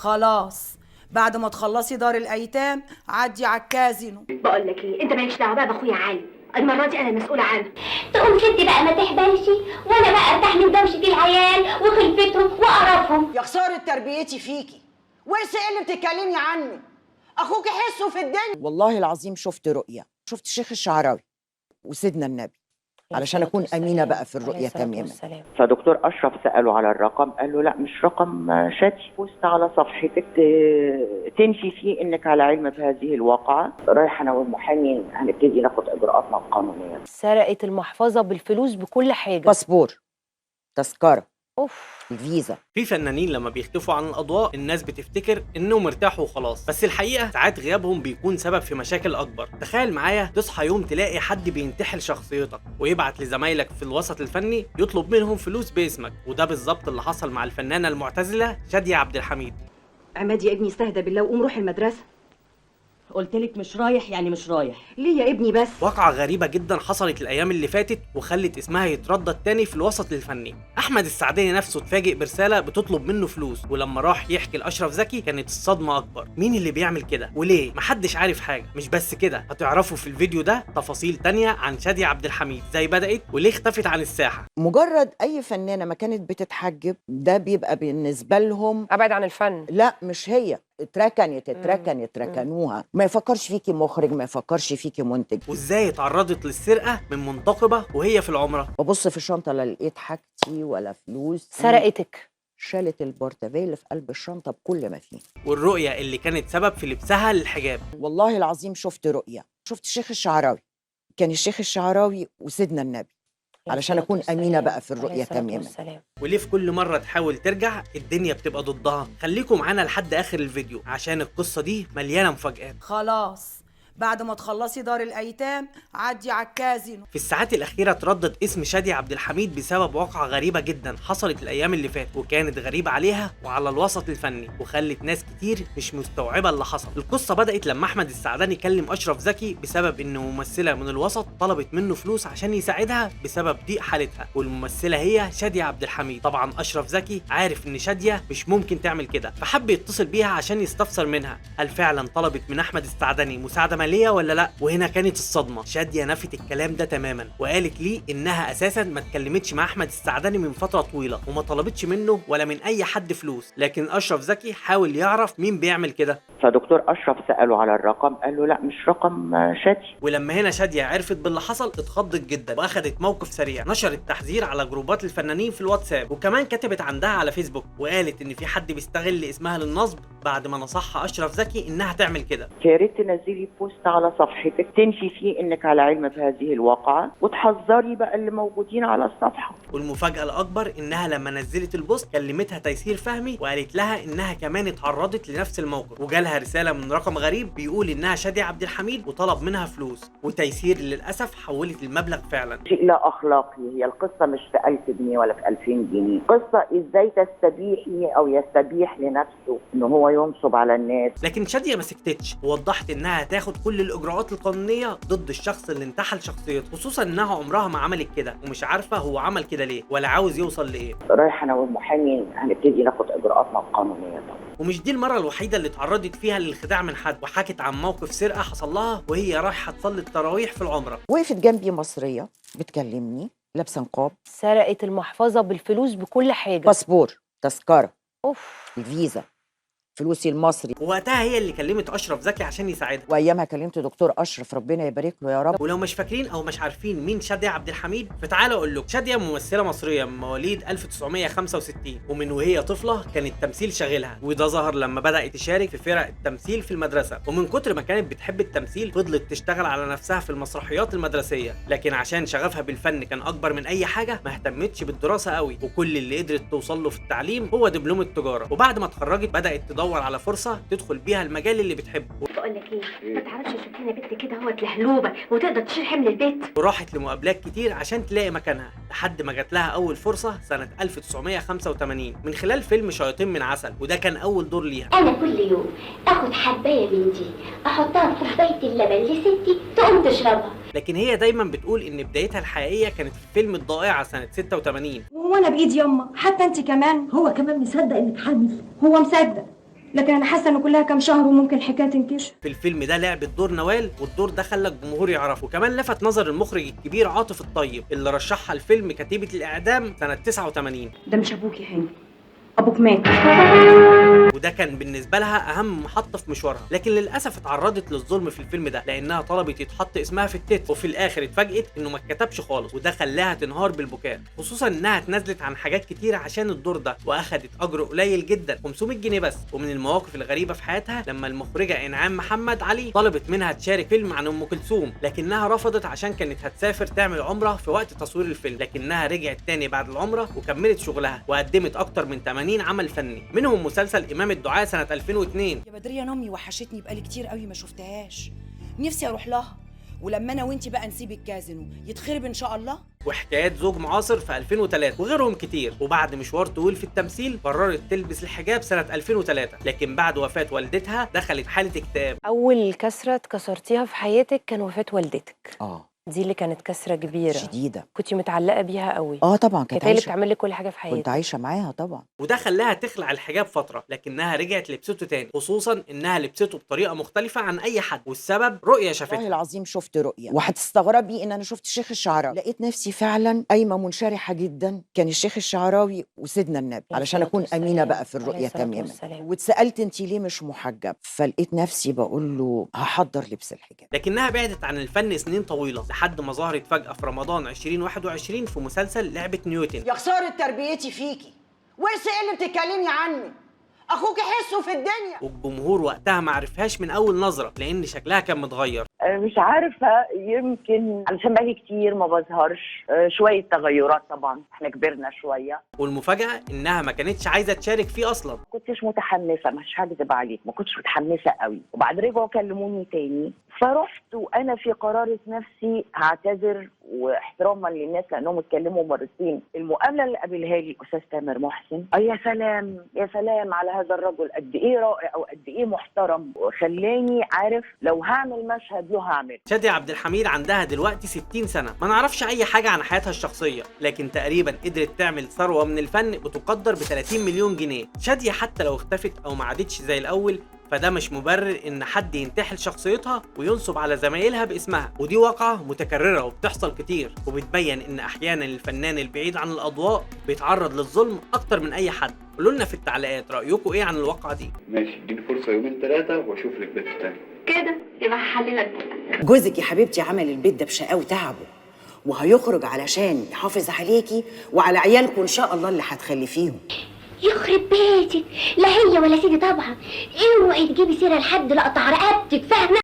خلاص، بعد ما تخلصي دار الايتام عدي على الكازينو. بقول لك ايه، انت مالكش دعوه بقى باخويا علي، المره دي انا المسؤوله عنه. تقوم ست بقى ما تحبلش، وانا بقى ارتاح من دوشه العيال وخلفتهم وقرفهم. يا خساره تربيتي فيكي، وانسي ايه اللي بتتكلمي عنه؟ اخوك حسه في الدنيا. والله العظيم شفت رؤيا، شفت الشيخ الشعراوي وسيدنا النبي، علشان اكون امينه بقى في الرؤيه تماما. فدكتور اشرف ساله على الرقم، قال له لا مش رقم شاتي، بوست على صفحتك تنفي فيه انك على علم بهذه الواقعه. رايحه انا والمحامي هنبتدي ناخد اجراءاتنا القانونيه. سرقت المحفظه بالفلوس بكل حاجه، باسبور، تذكره، اوف، الفيزا. في فنانين لما بيختفوا عن الاضواء الناس بتفتكر انهم ارتاحوا وخلاص، بس الحقيقه ساعات غيابهم بيكون سبب في مشاكل اكبر. تخيل معايا تصحى يوم تلاقي حد بينتحل شخصيتك ويبعت لزمايلك في الوسط الفني يطلب منهم فلوس باسمك، وده بالظبط اللي حصل مع الفنانه المعتزله شاديه عبد الحميد. عماد يا ابني استهدى بالله وقوم روح المدرسه. قلت لك مش رايح يعني مش رايح. ليه يا ابني بس؟ واقعة غريبة جدا حصلت الأيام اللي فاتت وخلت اسمها يتردد تاني في الوسط الفني. أحمد السعداني نفسه اتفاجئ برسالة بتطلب منه فلوس، ولما راح يحكي لأشرف زكي كانت الصدمة أكبر. مين اللي بيعمل كده وليه؟ محدش عارف حاجة. مش بس كده، هتعرفوا في الفيديو ده تفاصيل تانية عن شادية عبد الحميد، ازاي بدأت وليه اختفت عن الساحة. مجرد اي فنانه ما كانت بتتحجب ده بيبقى بالنسبه لهم ابعد عن الفن. لا مش هي، اتركنوها، ما يفكرش فيكي مخرج، ما يفكرش فيكي منتج. وازاي اتعرضت للسرقة من منتقبة وهي في العمرة. ببص في الشنطه لا لقيت حاجتي ولا فلوس. سرقتك. شالت البورتافيه اللي في قلب الشنطه بكل ما فيه. والرؤية اللي كانت سبب في لبسها للحجاب. والله العظيم شفت رؤيا، شفت الشيخ الشعراوي، كان الشيخ الشعراوي وسيدنا النبي، علشان اكون امينه بقى في الرؤيه تماما. وليه في كل مره تحاول ترجع الدنيا بتبقى ضدها؟ خليكم معانا لحد اخر الفيديو عشان القصه دي مليانه مفاجآت. خلاص، بعد ما تخلصي دار الايتام عدي على الكازينو. في الساعات الاخيره تردد اسم شادية عبد الحميد بسبب واقعه غريبه جدا حصلت الايام اللي فاتت، وكانت غريبه عليها وعلى الوسط الفني، وخلت ناس كتير مش مستوعبه اللي حصل. القصه بدات لما احمد السعداني كلم اشرف زكي بسبب ان ممثله من الوسط طلبت منه فلوس عشان يساعدها بسبب ضيق حالتها، والممثله هي شادية عبد الحميد. طبعا اشرف زكي عارف ان شادية مش ممكن تعمل كده، فحب يتصل بيها عشان يستفسر منها هل فعلا طلبت من احمد السعداني مساعده ماليه ولا لا. وهنا كانت الصدمه، شادية نفت الكلام ده تماما وقالت لي انها اساسا ما اتكلمتش مع احمد السعداني من فتره طويله وما طلبتش منه ولا من اي حد فلوس، لكن اشرف زكي حاول يعرف مين بيعمل كده. فدكتور اشرف ساله على الرقم، قال له لا مش رقم شاتي. ولما هنا شادية عرفت باللي حصل اتخضت جدا واخدت موقف سريع، نشرت تحذير على جروبات الفنانين في الواتساب، وكمان كتبت عندها على فيسبوك وقالت ان في حد بيستغل اسمها للنصب بعد ما نصحها اشرف زكي انها تعمل كده. يا ريت تنزلي بوست على صفحتك تنفي فيه انك على علم بهذه الواقعه وتحذري بقى اللي موجودين على الصفحه. والمفاجاه الاكبر انها لما نزلت البوست كلمتها تيسير فهمي وقالت لها انها كمان اتعرضت لنفس الموقف، وجالها رساله من رقم غريب بيقول انها شادية عبد الحميد وطلب منها فلوس، وتيسير للاسف حولت المبلغ فعلا. شيء لا اخلاقي، هي القصه مش في 1000 جنيه ولا في 2000 جنيه، قصه ازاي تستبيحي او يستبيح لنفسه ان هو ينصب على الناس. لكن شادية ما سكتتش ووضحت انها هتاخد كل الاجراءات القانونيه ضد الشخص اللي انتحل شخصيته، خصوصا انها عمرها ما عملت كده ومش عارفه هو عمل كده ليه ولا عاوز يوصل لايه. رايحه انا والمحامي هنبتدي ناخد اجراءاتنا القانونيه طبعا. ومش دي المره الوحيده اللي اتعرضت فيها للخداع من حد، وحكت عن موقف سرقه حصل لها وهي رايحه تصلي التراويح في العمره. وقفت جنبي مصريه بتكلمني لابسه نقاب. سرقت المحفظه بالفلوس بكل حاجه، باسبور، تذكره، اوف، الفيزا، فلوسي المصري. ووقتها هي اللي كلمت اشرف زكي عشان يساعدها، وايامها كلمت دكتور اشرف ربنا يبارك له يا رب. ولو مش فاكرين او مش عارفين مين شادية عبد الحميد فتعالوا اقول لكم. شادية ممثله مصريه من مواليد 1965، ومن وهي طفله كان التمثيل شاغلها، وده ظهر لما بدات تشارك في فرق التمثيل في المدرسه، ومن كتر ما كانت بتحب التمثيل فضلت تشتغل على نفسها في المسرحيات المدرسيه، لكن عشان شغفها بالفن كان اكبر من اي حاجه ما اهتمتش بالدراسه قوي، وكل اللي قدرت توصل له في التعليم هو دبلوم التجاره. وبعد ما اتخرجت بدات تدور على فرصه تدخل بيها المجال اللي بتحبه. بقول لك ايه، ما تعرفش تشوف لنا بنت كده هوت لهلوبه وتقدر تشيل حمل البيت. وراحت لمقابلات كتير عشان تلاقي مكانها لحد ما جات لها اول فرصه سنه 1985 من خلال فيلم شياطين من عسل، وده كان اول دور ليها. انا كل يوم اخد حبايه من دي احطها في كوبايه اللبن لستي تقوم تشربها. لكن هي دايما بتقول ان بدايتها الحقيقيه كانت في فيلم الضائعه سنه 86. وانا بايدي يما، حتى انت كمان. هو كمان مصدق انك حامل؟ هو مصدق لكن انا حاسه ان كلها كام شهر وممكن الحكايه تنكشف. في الفيلم ده لعبت دور نوال، والدور ده خلى الجمهور يعرفه، وكمان لفت نظر المخرج الكبير عاطف الطيب اللي رشحها الفيلم كتيبة الإعدام سنة 89. ده مش ابوك يا هاني، ابوك مات. وده كان بالنسبة لها أهم محطة في مشوارها، لكن للأسف اتعرضت للظلم في الفيلم ده لأنها طلبت يتحط اسمها في التتر، وفي الآخر اتفاجئت إنه ما اتكتبش خالص، وده خلاها تنهار بالبكاء، خصوصا إنها اتنازلت عن حاجات كتير عشان الدور ده، وأخدت أجر قليل جدا 500 جنيه بس. ومن المواقف الغريبة في حياتها لما المخرجة إنعام محمد علي طلبت منها تشارك فيلم عن أم كلثوم، لكنها رفضت عشان كانت هتسافر تعمل عمرة في وقت تصوير الفيلم، لكنها رجعت تاني بعد العمرة وكملت شغلها وقدمت أكتر من 80 عمل فني، منهم مسلسل إمام الدعاء سنة 2002. يا بدرية أنا أمي وحشتني بقالي كتير قوي ما شفتهاش، نفسي أروح لها، ولما أنا وإنتي بقى نسيب الكازينو يتخرب إن شاء الله. وحكايات زوج معاصر في 2003 وغيرهم كتير. وبعد مشوار طويل في التمثيل قررت تلبس الحجاب سنة 2003، لكن بعد وفاة والدتها دخلت حالة اكتئاب. اول كسره اتكسرتيها في حياتك كان وفاه والدتك، دي اللي كانت كسره كبيره شديده. كنتي متعلقه بيها قوي. طبعا كانت هي اللي بتعمل لك كل حاجه في حياتك. كنت عايشه معاها طبعا. وده خلاها تخلع الحجاب فترة، لكنها رجعت لبسته تاني، خصوصا انها لبسته بطريقة مختلفة عن اي حد، والسبب رؤية شافتها. والله العظيم شفت رؤية، وهتستغربي ان انا شفت الشيخ الشعراوي، لقيت نفسي فعلا قايمة منشرحة جدا. كان الشيخ الشعراوي وسيدنا النبي، علشان اكون امينة بقى في الرؤية تماما. واتسألت انت ليه مش محجب، فلقيت نفسي بقول له هحضر لبس الحجاب. لكنها بعدت عن الفن سنين طويلة لحد ما ظهرت فجأة في رمضان 2021 في مسلسل لعبة نيوتن. يا خسارة تربيتي فيكي، ورث ايه اللي بتتكلمي عنه؟ اخوك حسه في الدنيا. والجمهور وقتها ما عرفهاش من اول نظرة لان شكلها كان متغير. مش عارفة، يمكن علشان بقالي كتير ما بظهرش، شوية تغيرات طبعا، احنا كبرنا شوية. والمفاجأة انها ما كانتش عايزة تشارك فيه اصلا. ما كنتش متحمسة، مش هكذب عليك، ما كنتش متحمسة قوي، وبعد رجعوا كلموني تاني فرحت، وانا في قرارة نفسي هعتذر واحتراما للناس لانهم اتكلموا مرتين. المقابلة اللي قابلها لي الاستاذ تامر محسن، يا سلام يا سلام على هذا الرجل، قد ايه رائع وقد ايه محترم، وخلاني عارف لو هعمل مشهد له هعمل. شادية عبد الحميد عندها دلوقتي 60 سنة، ما نعرفش اي حاجة عن حياتها الشخصية، لكن تقريبا قدرت تعمل ثروة من الفن بتقدر ب 30 مليون جنيه. شادية حتى لو اختفت او ما عادتش زي الاول فده مش مبرر ان حد ينتحل شخصيتها وينصب على زمايلها باسمها، ودي واقعة متكررة وبتحصل كتير، وبتبين ان احيانا الفنان البعيد عن الاضواء بيتعرض للظلم اكتر من اي حد. قولوا لنا في التعليقات رايكم ايه عن الواقعة دي. ماشي، اديني فرصة يومين 3 واشوف لك بيت تاني. كده يبقى هحللك. جوزك يا حبيبتي عمل البيت ده بشقاوة وتعبه، وهيخرج علشان يحافظ عليكي وعلى عيالكم ان شاء الله اللي هتخلفيهم. يخرب بيتك، لا هي ولا سيدي طبعا. اوعي تجيبي سيره لحد لا اقطع رقبتك، فاهمه؟